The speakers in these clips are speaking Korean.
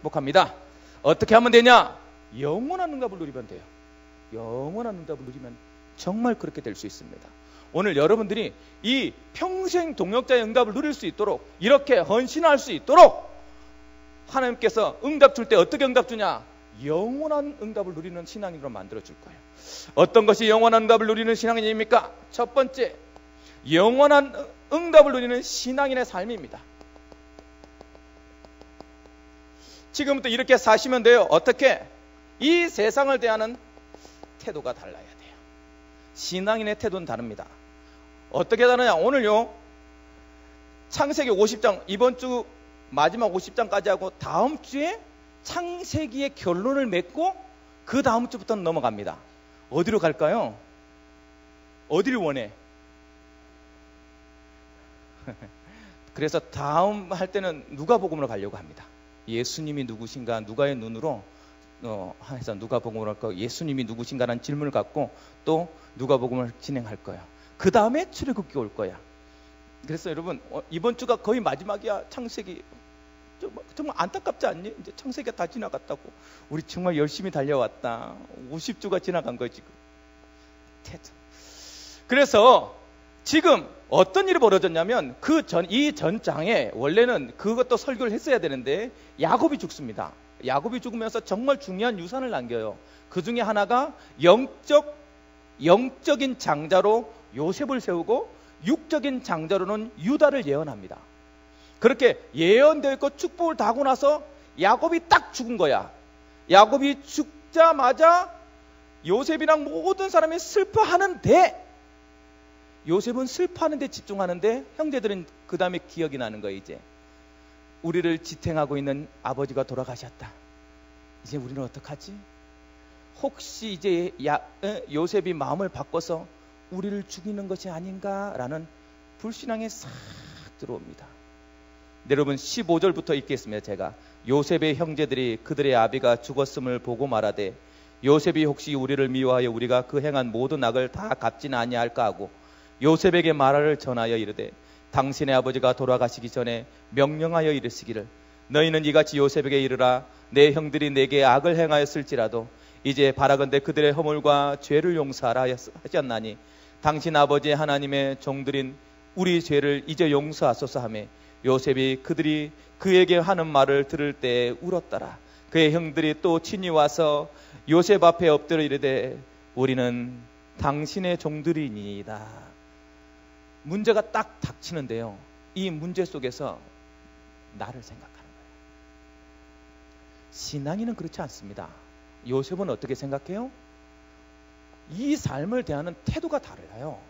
축복합니다. 어떻게 하면 되냐? 영원한 응답을 누리면 돼요. 영원한 응답을 누리면 정말 그렇게 될 수 있습니다. 오늘 여러분들이 이 평생 동역자의 응답을 누릴 수 있도록, 이렇게 헌신할 수 있도록 하나님께서 응답 줄 때 어떻게 응답 주냐? 영원한 응답을 누리는 신앙인으로 만들어 줄 거예요. 어떤 것이 영원한 응답을 누리는 신앙인입니까? 첫 번째, 영원한 응답을 누리는 신앙인의 삶입니다. 지금부터 이렇게 사시면 돼요. 어떻게? 이 세상을 대하는 태도가 달라야 돼요. 신앙인의 태도는 다릅니다. 어떻게 다르냐? 오늘요, 창세기 50장, 이번 주 마지막 50장까지 하고 다음 주에 창세기의 결론을 맺고 그 다음 주부터는 넘어갑니다. 어디로 갈까요? 어디를 원해? 그래서 다음 할 때는 누가복음으로 가려고 합니다. 예수님이 누구신가, 누가의 눈으로 해서 누가복음으로 할 거예요. 예수님이 누구신가라는 질문을 갖고 또 누가복음을 진행할 거예요. 그 다음에 출애굽기 올 거야. 그래서 여러분, 이번 주가 거의 마지막이야. 창세기 정말 안타깝지 않니? 이제 창세기가 다 지나갔다고. 우리 정말 열심히 달려왔다. 50주가 지나간 거지. 그래서 지금 어떤 일이 벌어졌냐면, 이 전장에 원래는 그것도 설교를 했어야 되는데 야곱이 죽습니다. 야곱이 죽으면서 정말 중요한 유산을 남겨요. 그 중에 하나가 영적인 장자로 요셉을 세우고 육적인 장자로는 유다를 예언합니다. 그렇게 예언되어 있고 축복을 다 하고 나서 야곱이 딱 죽은 거야. 야곱이 죽자마자 요셉이랑 모든 사람이 슬퍼하는데, 요셉은 슬퍼하는 데 집중하는데 형제들은 그 다음에 기억이 나는 거예요. 이제 우리를 지탱하고 있는 아버지가 돌아가셨다. 이제 우리는 어떡하지? 혹시 이제 요셉이 마음을 바꿔서 우리를 죽이는 것이 아닌가라는 불신앙에 싹 들어옵니다. 여러분, 15절부터 읽겠습니다. 제가 요셉의 형제들이 그들의 아비가 죽었음을 보고 말하되, 요셉이 혹시 우리를 미워하여 우리가 그 행한 모든 악을 다 갚지는 아니할까 하고 요셉에게 말을 전하여 이르되, 당신의 아버지가 돌아가시기 전에 명령하여 이르시기를, 너희는 이같이 요셉에게 이르라, 내 형들이 내게 악을 행하였을지라도 이제 바라건대 그들의 허물과 죄를 용서하라 하셨나니, 당신 아버지 하나님의 종들인 우리 죄를 이제 용서하소서 하매, 요셉이 그들이 그에게 하는 말을 들을 때 울었더라. 그의 형들이 또 친히 와서 요셉 앞에 엎드려 이르되, 우리는 당신의 종들이니이다. 문제가 딱 닥치는데요, 이 문제 속에서 나를 생각하는 거예요. 신앙인은 그렇지 않습니다. 요셉은 어떻게 생각해요? 이 삶을 대하는 태도가 달라요.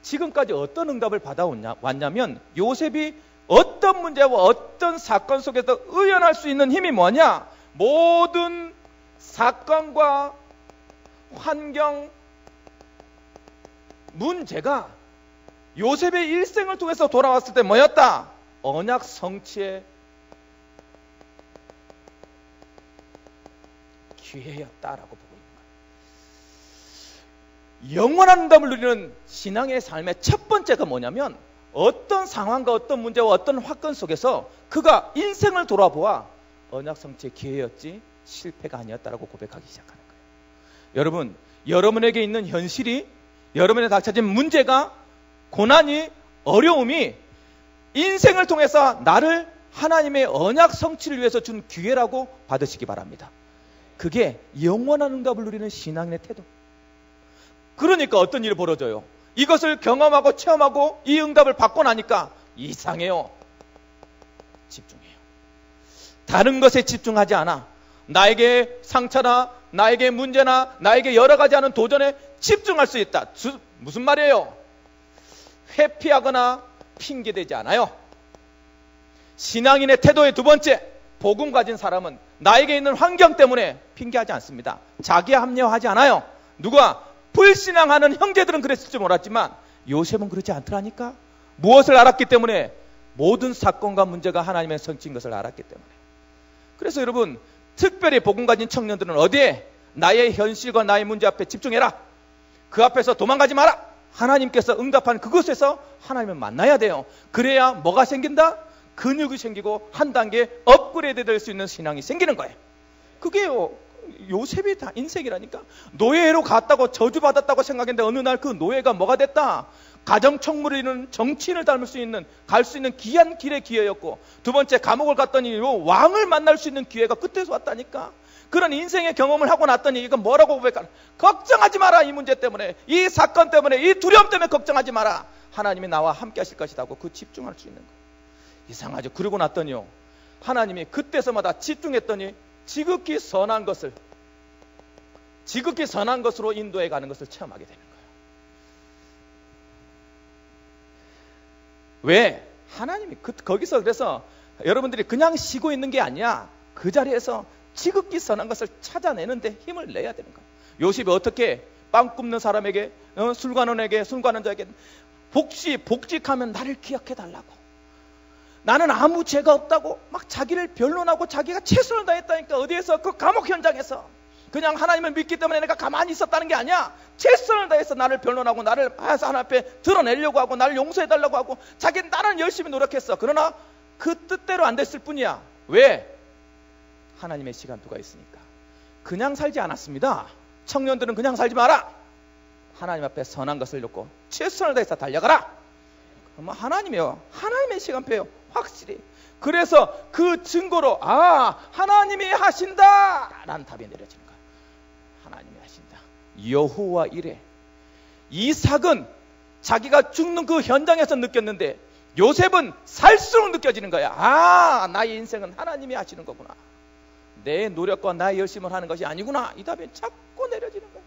지금까지 어떤 응답을 받아왔냐면, 요셉이 어떤 문제와 어떤 사건 속에서 의연할 수 있는 힘이 뭐냐? 모든 사건과 환경, 문제가 요셉의 일생을 통해서 돌아왔을 때 뭐였다? 언약 성취의 기회였다라고 보고 있는 거예요. 영원한 응답을 누리는 신앙의 삶의 첫 번째가 뭐냐면, 어떤 상황과 어떤 문제와 어떤 화건 속에서 그가 인생을 돌아보아 언약 성취의 기회였지 실패가 아니었다라고 고백하기 시작하는 거예요. 여러분, 여러분에게 있는 현실이, 여러분에 닥쳐진 문제가, 고난이, 어려움이 인생을 통해서 나를 하나님의 언약 성취를 위해서 준 기회라고 받으시기 바랍니다. 그게 영원한 응답을 누리는 신앙의 태도. 그러니까 어떤 일이 벌어져요? 이것을 경험하고 체험하고 이 응답을 받고 나니까 이상해요. 집중해요. 다른 것에 집중하지 않아. 나에게 상처나 나에게 문제나 나에게 여러 가지 하는 도전에 집중할 수 있다. 무슨 말이에요? 회피하거나 핑계대지 않아요. 신앙인의 태도의 두 번째, 복음 가진 사람은 나에게 있는 환경 때문에 핑계하지 않습니다. 자기 합리화하지 않아요. 누가? 불신앙하는 형제들은 그랬을지 몰랐지만 요셉은 그렇지 않더라니까. 무엇을 알았기 때문에? 모든 사건과 문제가 하나님의 성취인 것을 알았기 때문에. 그래서 여러분, 특별히 복음 가진 청년들은 어디에? 나의 현실과 나의 문제 앞에 집중해라. 그 앞에서 도망가지 마라. 하나님께서 응답한 그곳에서 하나님을 만나야 돼요. 그래야 뭐가 생긴다? 근육이 생기고 한 단계 업그레이드 될 수 있는 신앙이 생기는 거예요. 그게요, 요셉이 다 인생이라니까. 노예로 갔다고 저주받았다고 생각했는데 어느 날 그 노예가 뭐가 됐다? 가정청물을 이루는 정치인을 닮을 수 있는, 갈 수 있는 귀한 길의 기회였고, 두 번째 감옥을 갔더니 왕을 만날 수 있는 기회가 끝에서 왔다니까. 그런 인생의 경험을 하고 났더니 이건 뭐라고 고백하나? 걱정하지 마라. 이 문제 때문에, 이 사건 때문에, 이 두려움 때문에 걱정하지 마라. 하나님이 나와 함께 하실 것이라고 그 집중할 수 있는 거예요. 이상하죠. 그러고 났더니요, 하나님이 그때서마다 집중했더니 지극히 선한 것으로 인도해 가는 것을 체험하게 되는 거예요. 왜? 하나님이 거기서, 그래서 여러분들이 그냥 쉬고 있는 게 아니야. 그 자리에서 지극히 선한 것을 찾아내는데 힘을 내야 되는 거예요. 요셉이 어떻게 빵 굽는 사람에게, 술관원에게, 술관원자에게 복직하면 나를 기억해 달라고, 나는 아무 죄가 없다고 막 자기를 변론하고 자기가 최선을 다했다니까. 어디에서? 그 감옥 현장에서. 그냥 하나님을 믿기 때문에 내가 가만히 있었다는 게 아니야. 최선을 다해서 나를 변론하고 나를 하나님 앞에 드러내려고 하고 나를 용서해달라고 하고 자기는 나는 열심히 노력했어. 그러나 그 뜻대로 안 됐을 뿐이야. 왜? 하나님의 시간표가 있으니까. 그냥 살지 않았습니다. 청년들은 그냥 살지 마라. 하나님 앞에 선한 것을 놓고 최선을 다해서 달려가라. 그러면 하나님의 시간표예요. 확실히. 그래서 그 증거로 하나님이 하신다 라는 답이 내려지는 거예요. 하나님이 하신다. 여호와 이레. 이삭은 자기가 죽는 그 현장에서 느꼈는데 요셉은 살수록 느껴지는 거야. 나의 인생은 하나님이 하시는 거구나. 내 노력과 나의 열심을 하는 것이 아니구나. 이 답이 자꾸 내려지는 거예요.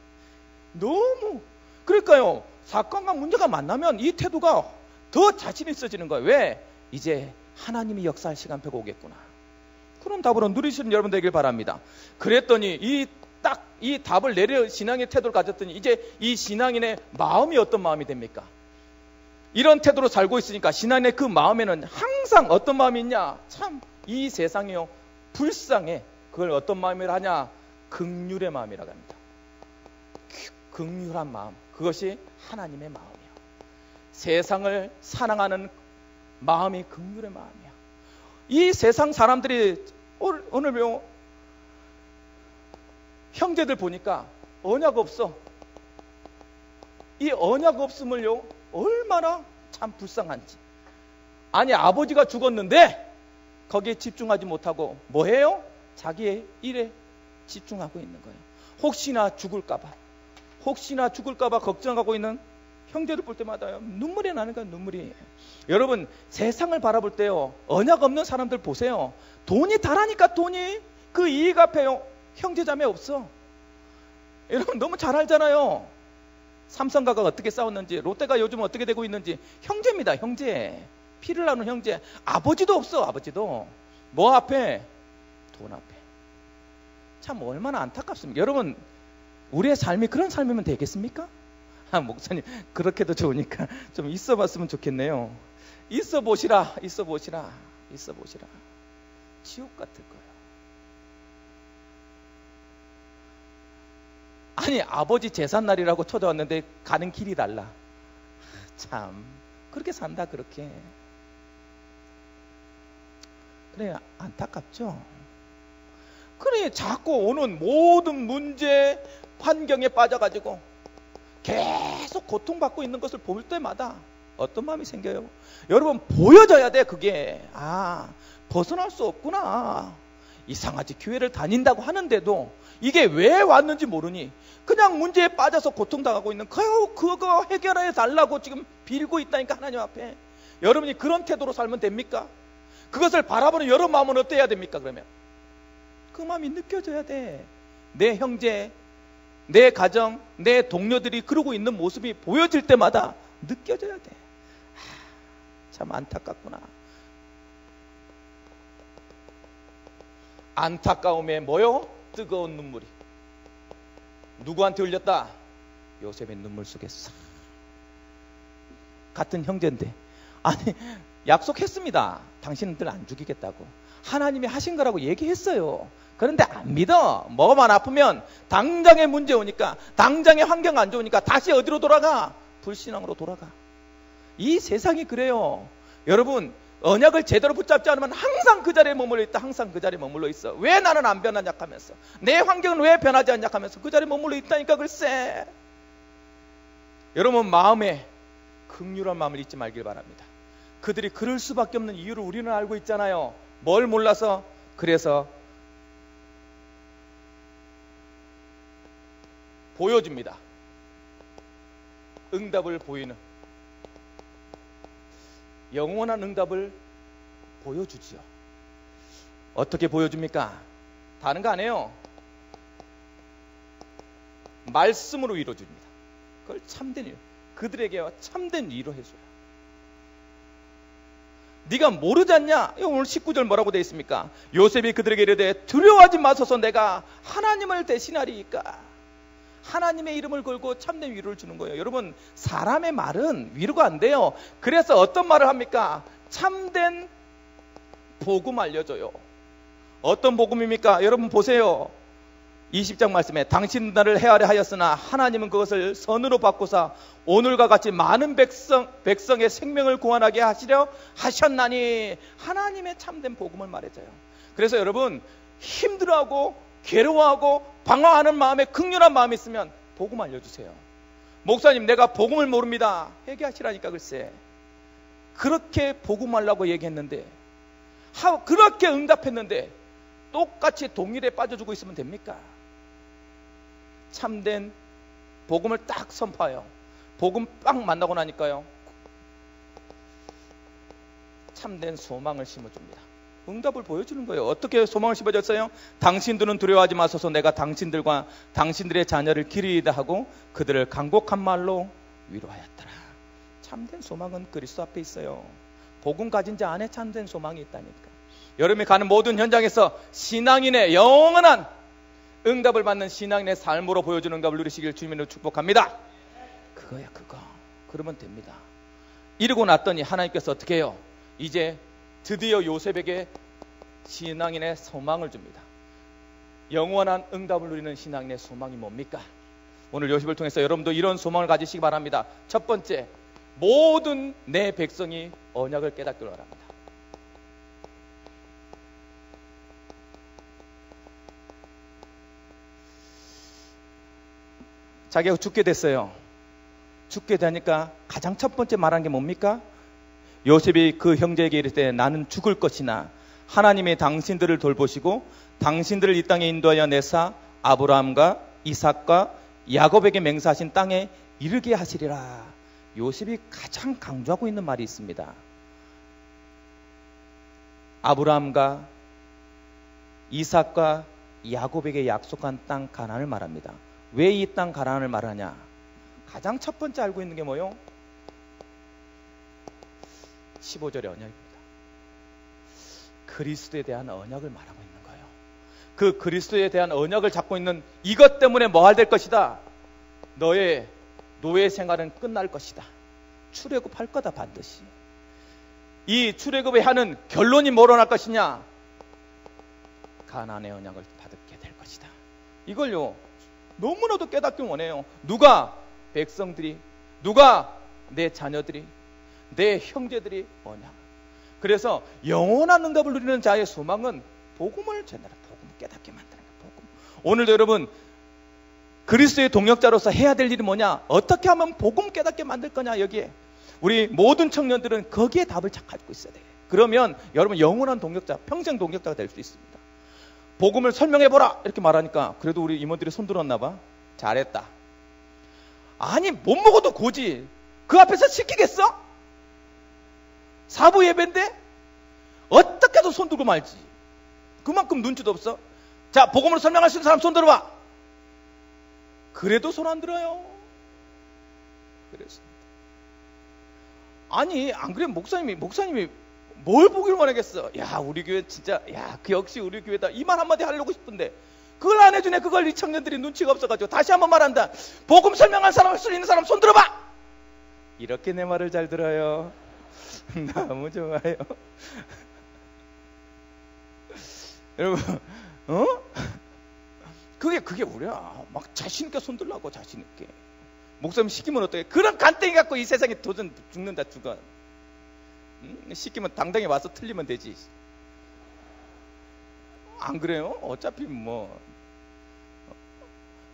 너무. 그러니까요, 사건과 문제가 만나면 이 태도가 더 자신 있어지는 거예요. 왜? 이제 하나님이 역사할 시간표가 오겠구나. 그런 답으로 누리시는 여러분 되길 바랍니다. 그랬더니 이 답을 신앙의 태도를 가졌더니 이제 이 신앙인의 마음이 어떤 마음이 됩니까? 이런 태도로 살고 있으니까 신앙인의 그 마음에는 항상 어떤 마음이 있냐? 참 이 세상이요, 불쌍해. 그걸 어떤 마음이라 하냐? 긍휼의 마음이라고 합니다. 긍휼한 마음. 그것이 하나님의 마음이에요. 세상을 사랑하는 마음이 긍휼의 마음이야. 이 세상 사람들이 오늘 형제들 보니까 언약 없어. 이 언약 없음을요, 얼마나 참 불쌍한지. 아니, 아버지가 죽었는데 거기에 집중하지 못하고 뭐해요? 자기의 일에 집중하고 있는 거예요. 혹시나 죽을까봐 걱정하고 있는 형제를 볼 때마다 눈물이 나는 거야. 눈물이. 여러분, 세상을 바라볼 때요, 언약 없는 사람들 보세요. 돈이 다라니까. 돈이 그 이익 앞에요, 형제자매 없어. 여러분 너무 잘 알잖아요. 삼성가가 어떻게 싸웠는지, 롯데가 요즘 어떻게 되고 있는지. 형제입니다. 형제. 피를 나눈 형제. 아버지도 없어. 아버지도. 뭐 앞에? 돈 앞에. 참 얼마나 안타깝습니까? 여러분, 우리의 삶이 그런 삶이면 되겠습니까? 목사님 그렇게도 좋으니까 좀 있어 봤으면 좋겠네요. 있어 보시라. 지옥 같을 거예요. 아니, 아버지 제삿날이라고 초대왔는데 가는 길이 달라. 참 그렇게 산다. 그렇게. 그래, 안타깝죠. 그래, 자꾸 오는 모든 문제, 환경에 빠져가지고 계속 고통받고 있는 것을 볼 때마다 어떤 마음이 생겨요? 여러분, 보여져야 돼. 그게 벗어날 수 없구나. 이상하지, 교회를 다닌다고 하는데도 이게 왜 왔는지 모르니 그냥 문제에 빠져서 고통당하고 있는 그거 해결해 달라고 지금 빌고 있다니까, 하나님 앞에. 여러분이 그런 태도로 살면 됩니까? 그것을 바라보는 여러분 마음은 어때야 됩니까? 그러면 그 마음이 느껴져야 돼. 내 형제, 내 가정, 내 동료들이 그러고 있는 모습이 보여질 때마다 느껴져야 돼. 참 안타깝구나. 안타까움에 뭐요? 뜨거운 눈물이. 누구한테 흘렸다? 요셉의 눈물 속에 싹. 같은 형제인데. 아니, 약속했습니다. 당신들 안 죽이겠다고. 하나님이 하신 거라고 얘기했어요. 그런데 안 믿어. 뭐만 아프면 당장의 문제 오니까, 당장의 환경 안 좋으니까 다시 어디로 돌아가? 불신앙으로 돌아가. 이 세상이 그래요. 여러분, 언약을 제대로 붙잡지 않으면 항상 그 자리에 머물러 있다. 항상 그 자리에 머물러 있어. 왜 나는 안 변하냐 하면서, 내 환경은 왜 변하지 않냐 하면서 그 자리에 머물러 있다니까. 글쎄, 여러분 마음에 긍휼한 마음을 잊지 말길 바랍니다. 그들이 그럴 수밖에 없는 이유를 우리는 알고 있잖아요. 뭘 몰라서? 그래서 보여줍니다. 응답을 보이는, 영원한 응답을 보여주지요. 어떻게 보여줍니까? 다른 거 안 해요. 말씀으로 위로줍니다. 그걸 참된 위로, 그들에게 참된 위로 해줘요. 네가 모르지 않냐? 오늘 19절 뭐라고 되어 있습니까? 요셉이 그들에게 이르되 두려워하지 마소서, 내가 하나님을 대신하리이까. 하나님의 이름을 걸고 참된 위로를 주는 거예요. 여러분, 사람의 말은 위로가 안 돼요. 그래서 어떤 말을 합니까? 참된 복음 알려줘요. 어떤 복음입니까? 여러분 보세요. 20장 말씀에 당신 나를 헤아려 하였으나 하나님은 그것을 선으로 바꾸사 오늘과 같이 많은 백성의 생명을 구원하게 하시려 하셨나니, 하나님의 참된 복음을 말해줘요. 그래서 여러분, 힘들어하고 괴로워하고 방황하는 마음에 긍휼한 마음이 있으면 복음 알려주세요. 목사님, 내가 복음을 모릅니다. 회개하시라니까. 글쎄, 그렇게 복음하려고 얘기했는데, 그렇게 응답했는데 똑같이 동일에 빠져주고 있으면 됩니까? 참된 복음을 딱 선포해요. 복음 딱 만나고 나니까요, 참된 소망을 심어줍니다. 응답을 보여주는 거예요. 어떻게 소망을 심어줬어요? 당신들은 두려워하지 마소서, 내가 당신들과 당신들의 자녀를 기리이다 하고 그들을 간곡한 말로 위로하였더라. 참된 소망은 그리스도 앞에 있어요. 복음 가진 자 안에 참된 소망이 있다니까. 여러분이 가는 모든 현장에서 신앙인의 영원한 응답을 받는 신앙인의 삶으로 보여주는 응답을 누리시길 주님으로 축복합니다. 그거야, 그거. 그러면 됩니다. 이러고 났더니 하나님께서 어떻게 해요? 이제 드디어 요셉에게 신앙인의 소망을 줍니다. 영원한 응답을 누리는 신앙인의 소망이 뭡니까? 오늘 요셉을 통해서 여러분도 이런 소망을 가지시기 바랍니다. 첫 번째, 모든 내 백성이 언약을 깨닫기를 바랍니다. 자기가 죽게 됐어요. 죽게 되니까 가장 첫 번째 말한 게 뭡니까? 요셉이 그 형제에게 이를 때 나는 죽을 것이나 하나님이 당신들을 돌보시고 당신들을 이 땅에 인도하여 내사 아브라함과 이삭과 야곱에게 맹세하신 땅에 이르게 하시리라. 요셉이 가장 강조하고 있는 말이 있습니다. 아브라함과 이삭과 야곱에게 약속한 땅 가나안을 말합니다. 왜 이 땅 가나안을 말하냐? 가장 첫 번째 알고 있는 게 뭐요? 15절의 언약입니다. 그리스도에 대한 언약을 말하고 있는 거예요. 그 그리스도에 대한 언약을 잡고 있는 이것 때문에 뭐 될 것이다? 너의 노예 생활은 끝날 것이다. 출애굽할 거다, 반드시. 이 출애굽에 하는 결론이 뭐로 날 것이냐? 가나안의 언약을 받게 될 것이다. 이걸요, 너무나도 깨닫기 원해요. 누가? 백성들이. 누가? 내 자녀들이, 내 형제들이 언약. 그래서 영원한 응답을 누리는 자의 소망은 복음을 전하라. 복음 깨닫게 만드는 거예요. 복음. 오늘도 여러분, 그리스도의 동역자로서 해야 될 일이 뭐냐? 어떻게 하면 복음 깨닫게 만들 거냐? 여기에 우리 모든 청년들은 거기에 답을 찾고 있어야 돼요. 그러면 여러분 영원한 동역자, 평생 동역자가 될 수 있습니다. 복음을 설명해보라 이렇게 말하니까 그래도 우리 임원들이 손들었나 봐. 잘했다. 아니, 못 먹어도 고지. 그 앞에서 시키겠어? 사부 예배인데 어떻게 해도 손 들고 말지. 그만큼 눈치도 없어. 자, 복음으로 설명할 수 있는 사람 손 들어봐. 그래도 손 안 들어요. 그랬습니다. 아니, 안 그래도 목사님이 뭘 보기를 원하겠어. 야, 우리 교회 진짜, 야, 그 역시 우리 교회다. 이 말 한마디 하려고 싶은데 그걸 안 해주네. 그걸 이 청년들이 눈치가 없어가지고. 다시 한번 말한다. 복음 설명할 사람, 할 수 있는 사람 손 들어봐. 이렇게 내 말을 잘 들어요. 너무 좋아요. 여러분, 그게 우리야. 막 자신있게 손 들라고, 자신있게. 목사님 시키면 어떡해. 그런 간땡이 갖고 이 세상에 도전 죽는다, 죽어. 시키면 당당히 와서 틀리면 되지. 안 그래요? 어차피 뭐.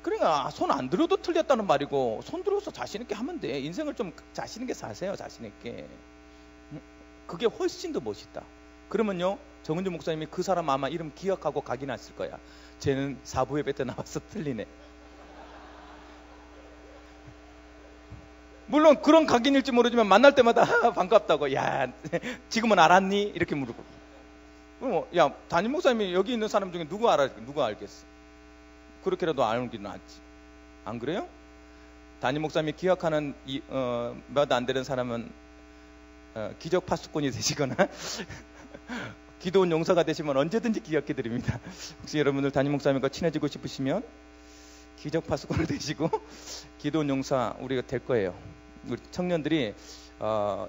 그러니까 손 안 들어도 틀렸다는 말이고, 손 들어서 자신 있게 하면 돼. 인생을 좀 자신 있게 사세요. 자신 있게. 그게 훨씬 더 멋있다. 그러면요, 정은주 목사님이 그 사람 아마 이름 기억하고 가긴 했을 거야. 쟤는 사부 예배 때 나와서 틀리네. 물론 그런 각인일지 모르지만 만날 때마다 반갑다고. 야, 지금은 알았니? 이렇게 물고. 야, 담임 목사님이 여기 있는 사람 중에 누가 알겠어? 그렇게라도 알기는 낫지. 안 그래요? 담임 목사님이 기억하는 몇 안 되는 사람은 기적 파수꾼이 되시거나 기도원 용사가 되시면 언제든지 기억해 드립니다. 혹시 여러분들 담임 목사님과 친해지고 싶으시면 기적 파수꾼이 되시고 기도원 용사 우리가 될 거예요. 우리 청년들이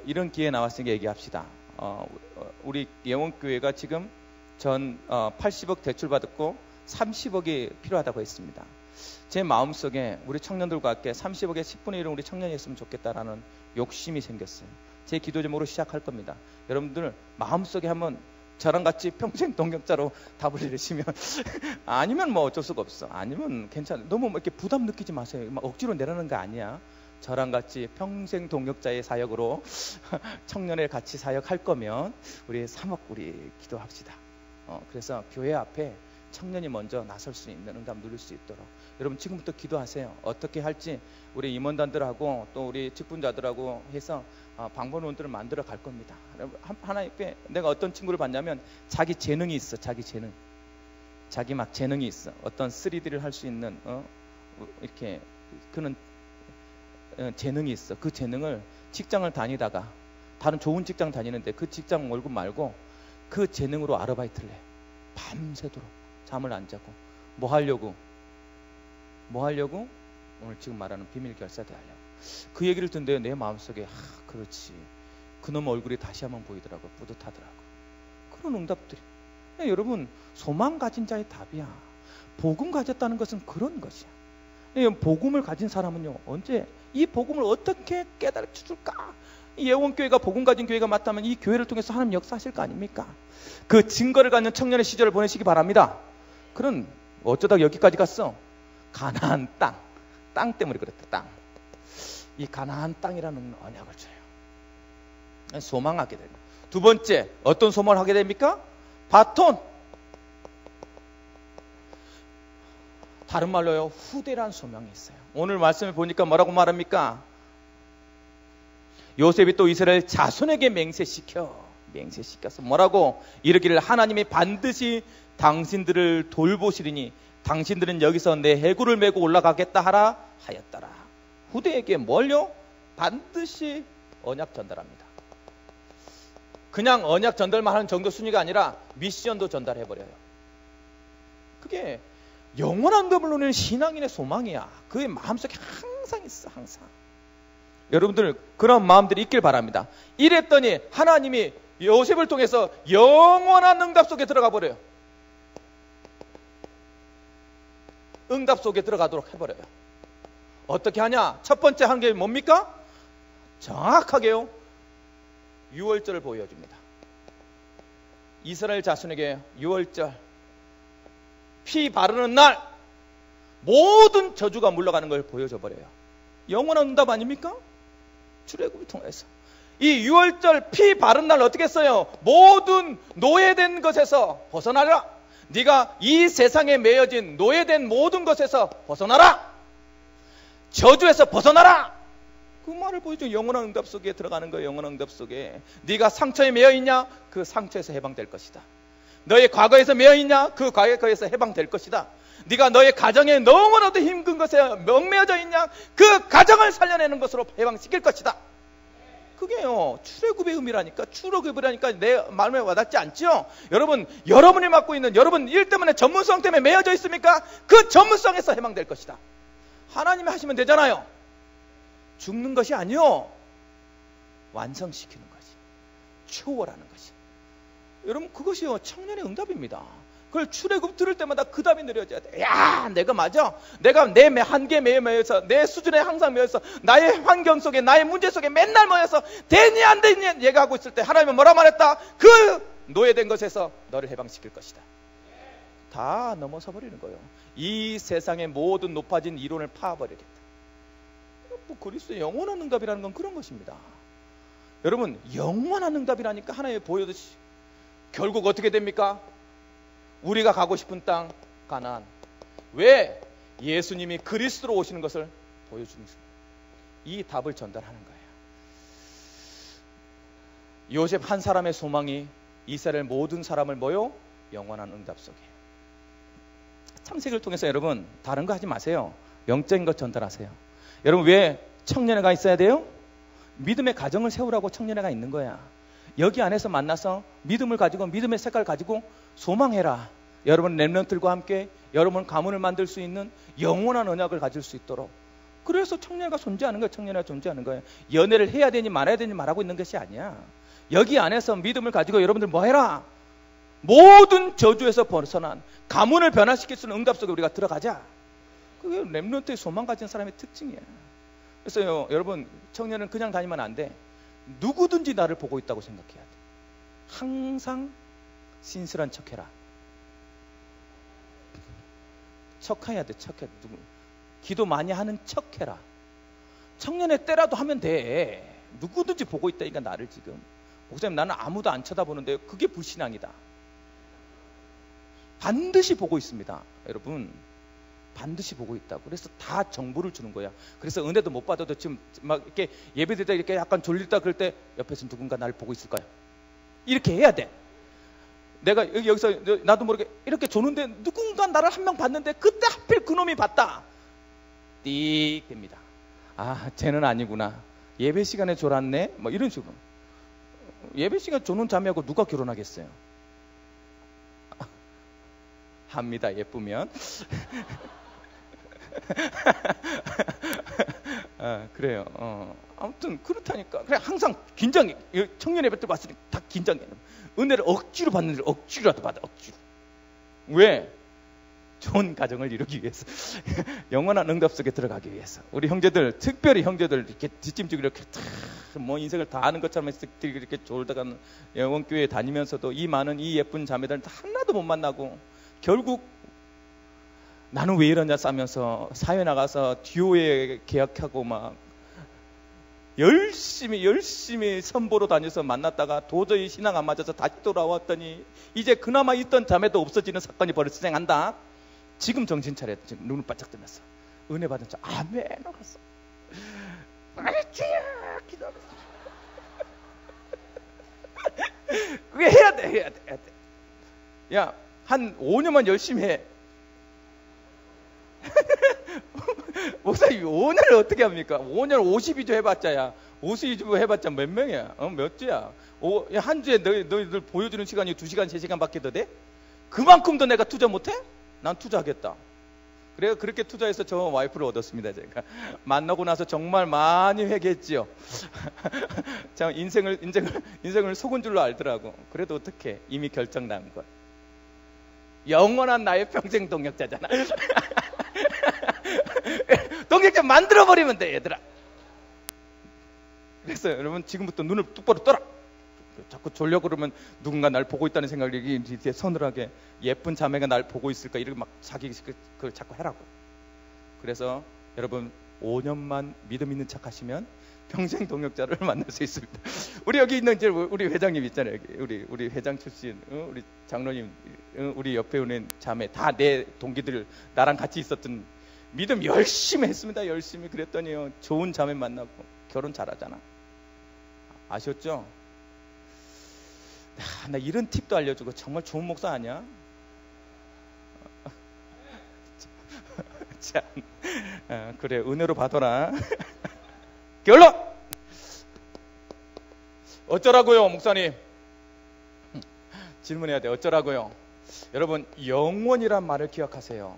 이런 기회에 나왔으니까 얘기합시다. 우리 예원교회가 지금 전 80억 대출 받았고 30억이 필요하다고 했습니다. 제 마음속에 우리 청년들과 함께 30억의 10분의 1은 우리 청년이 했으면 좋겠다라는 욕심이 생겼어요. 제 기도 제목으로 시작할 겁니다. 여러분들 마음속에 한번 저랑 같이 평생 동역자로 답을 내리시면 아니면 뭐 어쩔 수가 없어. 아니면 괜찮아요. 너무 이렇게 부담 느끼지 마세요. 막 억지로 내라는 거 아니야. 저랑 같이 평생 동역자의 사역으로 청년에 같이 사역할 거면 우리 3억 우리 기도합시다. 그래서 교회 앞에 청년이 먼저 나설 수 있는 응답 누릴 수 있도록 여러분 지금부터 기도하세요. 어떻게 할지 우리 임원단들하고 또 우리 직분자들하고 해서 방법론들을 만들어 갈 겁니다. 하나님께 내가 어떤 친구를 봤냐면 자기 재능이 있어. 자기 재능. 자기 막 재능이 있어. 어떤 3D를 할 수 있는 이렇게 그런 재능이 있어. 그 재능을 직장을 다니다가 다른 좋은 직장 다니는데 그 직장 월급 말고 그 재능으로 아르바이트를 해. 밤새도록 잠을 안 자고 뭐 하려고? 오늘 지금 말하는 비밀 결사대 하려고. 그 얘기를 듣는데 내 마음속에 그렇지. 그놈 얼굴이 다시 한번 보이더라고. 뿌듯하더라고. 그런 응답들이. 여러분 소망 가진 자의 답이야. 복음 가졌다는 것은 그런 것이야. 복음을 가진 사람은요 언제 이 복음을 어떻게 깨달쳐 줄까? 예원교회가 복음 가진 교회가 맞다면 이 교회를 통해서 하나님 역사하실 거 아닙니까? 그 증거를 갖는 청년의 시절을 보내시기 바랍니다. 그런 어쩌다 여기까지 갔어? 가나안 땅 때문에 그랬다. 땅. 이 가나안 땅이라는 언약을 줘요. 소망하게 됩니다. 두 번째 어떤 소망을 하게 됩니까? 바톤. 다른 말로요 후대란 소명이 있어요. 오늘 말씀을 보니까 뭐라고 말합니까? 요셉이 또 이스라엘 자손에게 맹세시켜서 뭐라고? 이르기를 하나님이 반드시 당신들을 돌보시리니 당신들은 여기서 내 해구를 메고 올라가겠다 하라 하였더라. 후대에게 뭘요? 반드시 언약 전달합니다. 그냥 언약 전달만 하는 정도 순위가 아니라 미션도 전달해버려요. 그게 영원한 응답을 누리는 신앙인의 소망이야. 그의 마음속에 항상 있어. 항상. 여러분들 그런 마음들이 있길 바랍니다. 이랬더니 하나님이 요셉을 통해서 영원한 응답 속에 들어가 버려요. 응답 속에 들어가도록 해버려요. 어떻게 하냐? 첫 번째 한 게 뭡니까? 정확하게요 6월절을 보여줍니다. 이스라엘 자손에게 6월절 피 바르는 날 모든 저주가 물러가는 걸 보여줘 버려요. 영원한 응답 아닙니까? 출애굽을 통해서 이 6월절 피 바른 날 어떻게 했어요? 모든 노예된 것에서 벗어나라. 네가 이 세상에 매여진 노예된 모든 것에서 벗어나라. 저주에서 벗어나라. 그 말을 보여줘. 영원한 응답 속에 들어가는 거예요. 영원한 응답 속에. 네가 상처에 매여 있냐? 그 상처에서 해방될 것이다. 너의 과거에서 매여 있냐? 그 과거에서 해방될 것이다. 네가 너의 가정에 너무나도 힘든 것에 얽매여져 있냐? 그 가정을 살려내는 것으로 해방시킬 것이다. 그게요 출애굽의 의미라니까. 출애굽이라니까 내 마음에 와닿지 않죠? 여러분 여러분이 맡고 있는 여러분 일 때문에 전문성 때문에 매여져 있습니까? 그 전문성에서 해방될 것이다. 하나님이 하시면 되잖아요. 죽는 것이 아니요 완성시키는 것이, 초월하는 것이. 여러분 그것이요 청년의 응답입니다. 그걸 출애굽 들을 때마다 그 답이 느려져야 돼. 야, 내가 맞아. 내가 내 한계 매여서, 내 수준에 항상 매여서, 나의 환경 속에, 나의 문제 속에 맨날 모여서 되니 안 되니 얘기하고 있을 때 하나님은 뭐라 말했다? 그 노예된 것에서 너를 해방시킬 것이다. 다 넘어서 버리는 거예요. 이 세상의 모든 높아진 이론을 파버리겠다. 뭐 그리스도의 영원한 응답이라는 건 그런 것입니다. 여러분, 영원한 응답이라니까 하나님이 보여듯이 결국 어떻게 됩니까? 우리가 가고 싶은 땅 가나안. 왜? 예수님이 그리스도로 오시는 것을 보여주는 것입니다. 이 답을 전달하는 거예요. 요셉 한 사람의 소망이 이스라엘 모든 사람을 모여 영원한 응답 속에. 창세기를 통해서 여러분 다른 거 하지 마세요. 영적인 것 전달하세요. 여러분 왜 청년회가 있어야 돼요? 믿음의 가정을 세우라고 청년회가 있는 거야. 여기 안에서 만나서 믿음을 가지고 믿음의 색깔을 가지고 소망해라. 여러분 렘넌트들과 함께 여러분 가문을 만들 수 있는 영원한 언약을 가질 수 있도록. 그래서 청년회가 존재하는 거예요. 청년회가 존재하는 거예요. 연애를 해야 되니 말아야 되니 말하고 있는 것이 아니야. 여기 안에서 믿음을 가지고 여러분들 뭐 해라. 모든 저주에서 벗어난 가문을 변화시킬 수 있는 응답 속에 우리가 들어가자. 그게 렘넌트의 소망 가진 사람의 특징이야. 그래서 여러분 청년은 그냥 다니면 안 돼. 누구든지 나를 보고 있다고 생각해야 돼. 항상 신실한 척해라. 척해야 돼. 척해. 기도 많이 하는 척해라. 청년의 때라도 하면 돼. 누구든지 보고 있다니까 나를 지금. 목사님 나는 아무도 안 쳐다보는데 그게 불신앙이다. 반드시 보고 있습니다. 여러분 반드시 보고 있다고. 그래서 다 정보를 주는 거야. 그래서 은혜도 못 받아도 지금 막 이렇게 예배드릴 때 이렇게 약간 졸리다 그럴 때 옆에서 누군가 나를 보고 있을 거야. 이렇게 해야 돼. 내가 여기서 나도 모르게 이렇게 조는데 누군가 나를 한 명 봤는데 그때 하필 그놈이 봤다. 띡 됩니다. 아 쟤는 아니구나. 예배 시간에 졸았네. 뭐 이런 식으로. 예배 시간 조는 자매하고 누가 결혼하겠어요? 합니다. 예쁘면. 그래요. 아무튼 그렇다니까. 그래 항상 긴장해. 청년 예배 때 봤으니 다 긴장해. 은혜를 억지로 받는 일 억지로라도 받아. 억지로. 왜? 좋은 가정을 이루기 위해서. 영원한 응답 속에 들어가기 위해서. 우리 형제들 특별히 형제들 이렇게 뒷짐지고 이렇게 뭐 인생을 다 아는 것처럼 이렇게 졸다가는 영원교회 다니면서도 이 많은 이 예쁜 자매들 하나도 못 만나고 결국 나는 왜 이러냐 싸면서 사회 나가서 듀오에 계약하고 막 열심히 선보러 다녀서 만났다가 도저히 신앙 안 맞아서 다시 돌아왔더니 이제 그나마 있던 자매도 없어지는 사건이 발생한다. 지금 정신 차려. 지금 눈을 바짝 뜨면서 은혜 받은 자 아멘 하겠어. 주야 기도하고. 그게 해야 돼. 야, 한 5년만 열심히 해. 목사님 5년을 어떻게 합니까? 5년 52주 해봤자야. 52주 해봤자 몇 명이야? 몇 주야? 한 주에 너희들 보여주는 시간이 2시간 3시간밖에 더 돼? 그만큼도 내가 투자 못해? 난 투자하겠다. 그래서 그렇게 투자해서 저 와이프를 얻었습니다. 제가 만나고 나서 정말 많이 회개했지요. 참 인생을 속은 줄로 알더라고. 그래도 어떻게 이미 결정난 것. 영원한 나의 평생 동역자잖아. 동역자 만들어버리면 돼 얘들아. 그래서 여러분 지금부터 눈을 똑바로 떠라. 자꾸 졸려 그러면 누군가 날 보고 있다는 생각이 이제 서늘하게 예쁜 자매가 날 보고 있을까 이렇게 막 자기 그걸 자꾸 해라고. 그래서 여러분 5년만 믿음 있는 척 하시면 평생 동역자를 만날 수 있습니다. 우리 여기 있는 이제 우리 회장님 있잖아요. 우리 회장 출신 우리 장로님 우리 옆에 오는 자매 다 내 동기들 나랑 같이 있었던 믿음 열심히 했습니다. 열심히 그랬더니요 좋은 자매 만나고 결혼 잘하잖아. 아셨죠? 나 이런 팁도 알려주고 정말 좋은 목사 아니야? 참, 그래 은혜로 받아라. 결론! 어쩌라고요 목사님? 질문해야 돼. 어쩌라고요? 여러분 영원이란 말을 기억하세요.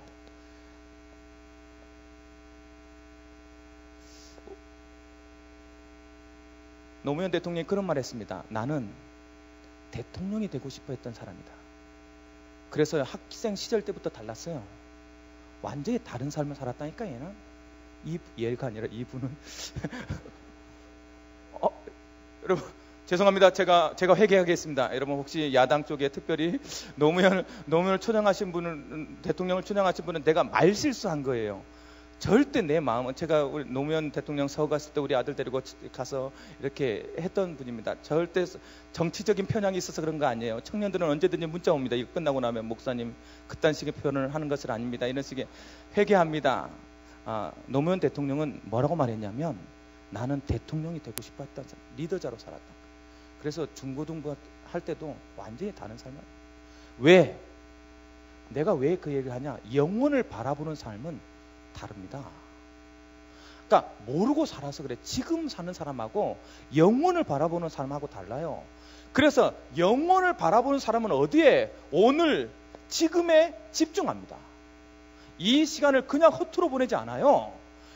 노무현 대통령이 그런 말 했습니다. 나는 대통령이 되고 싶어 했던 사람이다. 그래서 학생 시절 때부터 달랐어요. 완전히 다른 삶을 살았다니까 얘는. 얘가 아니라 이분은. 여러분 죄송합니다. 제가 회개하겠습니다. 여러분 혹시 야당 쪽에 특별히 노무현을 초청하신 분은, 대통령을 초청하신 분은 내가 말 실수한 거예요. 절대 내 마음은, 제가 우리 노무현 대통령 서울 갔을 때 우리 아들 데리고 가서 이렇게 했던 분입니다. 절대 정치적인 편향이 있어서 그런 거 아니에요. 청년들은 언제든지 문자 옵니다. 이거 끝나고 나면 목사님 그딴 식의 표현을 하는 것은 아닙니다. 이런 식의 회개합니다. 노무현 대통령은 뭐라고 말했냐면 나는 대통령이 되고 싶어 했던 사람, 리더자로 살았다. 그래서 중고등부 할 때도 완전히 다른 삶을. 왜? 내가 왜 그 얘기를 하냐? 영혼을 바라보는 삶은 다릅니다. 그러니까 모르고 살아서 그래. 지금 사는 사람하고 영혼을 바라보는 사람하고 달라요. 그래서 영혼을 바라보는 사람은 어디에? 오늘, 지금에 집중합니다. 이 시간을 그냥 허투루 보내지 않아요.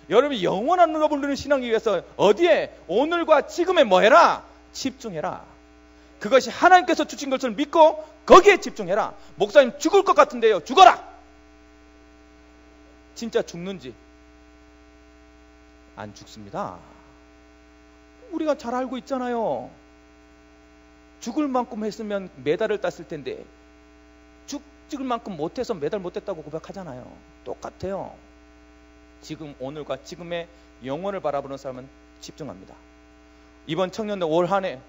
여러분이 영원한 응답을 누리는 신앙을 위해서 어디에? 오늘과 지금에 뭐 해라? 집중해라. 그것이 하나님께서 주신 것을 믿고 거기에 집중해라. 목사님 죽을 것 같은데요. 죽어라. 진짜 죽는지? 안 죽습니다. 우리가 잘 알고 있잖아요. 죽을 만큼 했으면 메달을 땄을 텐데 죽을 만큼 못해서 메달 못했다고 고백하잖아요. 똑같아요. 지금 오늘과 지금의 영혼을 바라보는 사람은 집중합니다. 이번 청년들 올 한 해,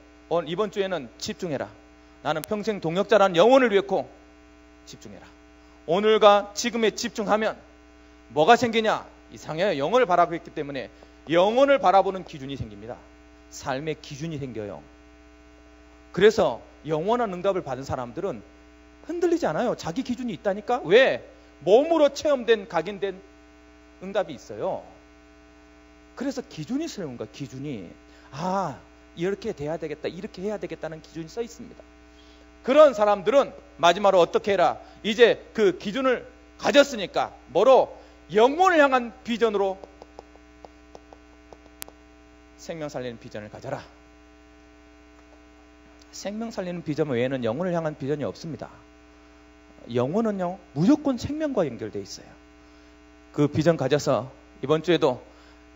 이번 주에는 집중해라. 나는 평생 동역자라는 영혼을 위했고 집중해라. 오늘과 지금에 집중하면 뭐가 생기냐? 이상해요. 영혼을 바라보고 있기 때문에 영혼을 바라보는 기준이 생깁니다. 삶의 기준이 생겨요. 그래서 영원한 응답을 받은 사람들은 흔들리지 않아요. 자기 기준이 있다니까. 왜? 몸으로 체험된, 각인된 응답이 있어요. 그래서 기준이 세운 거야. 기준이. 이렇게 돼야 되겠다, 이렇게 해야 되겠다는 기준이 써 있습니다. 그런 사람들은 마지막으로 어떻게 해라? 이제 그 기준을 가졌으니까 뭐로? 영혼을 향한 비전으로 생명 살리는 비전을 가져라. 생명 살리는 비전 외에는 영혼을 향한 비전이 없습니다. 영혼은요 무조건 생명과 연결되어 있어요. 그 비전 가져서 이번 주에도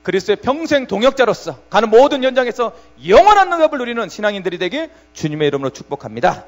그리스도의 평생 동역자로서 가는 모든 현장에서 영원한 응답을 누리는 신앙인들이 되길 주님의 이름으로 축복합니다.